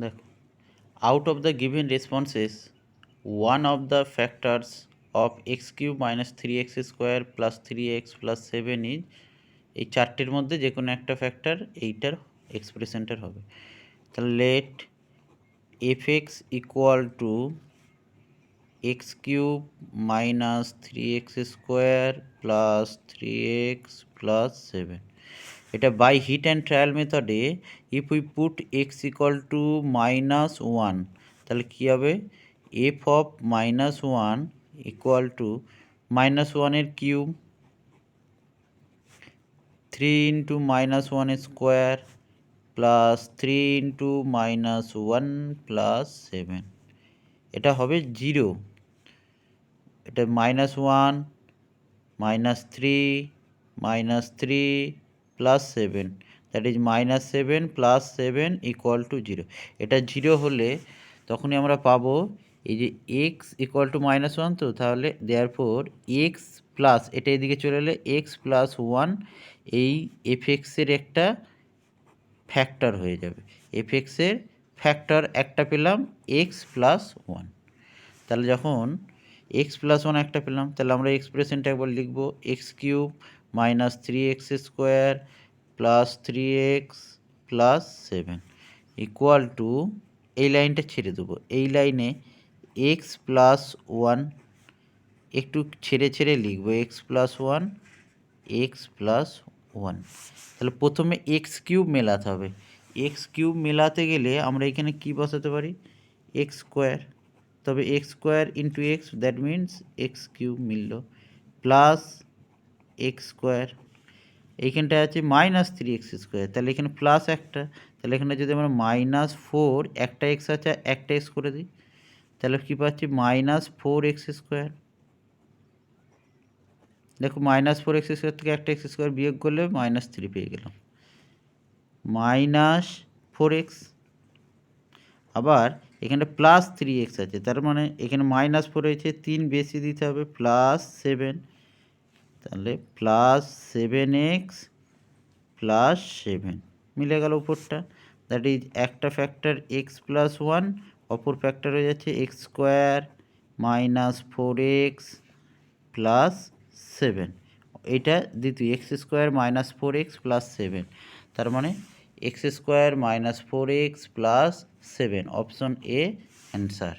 দেখো, out of the given responses, one of the factors of x cube minus 3x square plus 3x plus 7 is এই চারটের মধ্যে যে কোনো একটা ফ্যাক্টর এইটার এক্সপ্রেশনটার হবে। তাহলে let f x equal to x cube minus 3x square plus 3x plus 7। এটা বাই হিট অ্যান্ড ট্রায়াল মেথডে if we put x equal to -1, তাহলে কী হবে, f of -1 equal to -1 cube 3 into -1 square plus 3 into -1 plus 7। এটা হবে 0। এটা -1 -3 plus 7, that is -7 plus 7 equal to 0। এটা 0 হলে তখনই আমরা পাবো এই যে এক্স ইকুয়াল টু -1, তো তাহলে দেয়ারফোর এক্স প্লাস এটা এদিকে চলে এলে এক্স প্লাস 1 এই এফএক্সের একটা ফ্যাক্টর হয়ে যাবে। এফএক্সের ফ্যাক্টর একটা পেলাম এক্স প্লাস 1। তাহলে যখন এক্স প্লাস 1 একটা পেলাম, তাহলে আমরা এক্সপ্রেশনটা একবার লিখব, x cube minus 3x square plus 3x plus 7 equal two, এই লাইনটা ছেড়ে দেবো, এই লাইনে এক্স প্লাস 1 একটু ছেড়ে ছেড়ে লিখবো, এক্স প্লাস 1 এক্স প্লাস 1। তাহলে প্রথমে এক্স কিউব মেলাতে হবে। এক্স কিউব মেলাতে গেলে আমরা এখানে কি বসাতে পারি, এক্স স্কোয়ার, তবে x square into x, that means x cube মিলল, প্লাস এক্স স্কোয়ার, এইখানটায় আছে -3x স্কোয়ার, তাহলে এখানে প্লাস একটা, তাহলে এখানে যদি আমরা -4, একটা এক্স আছে একটা এক্স করে দিই, তাহলে কী পাচ্ছি, -4x স্কোয়ার। দেখো -4x স্কোয়ার থেকে একটা এক্স স্কোয়ার বিয়োগ করলে -3 পেয়ে গেলাম, -4x। আবার এখানে +3x আছে, তার মানে এখানে -4 হয়েছে, 3 বেশি দিতে হবে, +7, তাহলে +7x প্লাস 7 মিলে গেল উপরটা, দ্যাট ইজ একটা ফ্যাক্টর এক্স প্লাস 1, অপর ফ্যাক্টর হয়ে যাচ্ছে এক্স স্কোয়ার -4x প্লাস 7। এটা দ্বিতীয়, এক্স স্কোয়ার -4x প্লাস 7, তার মানে x square -4x plus 7, option A answer.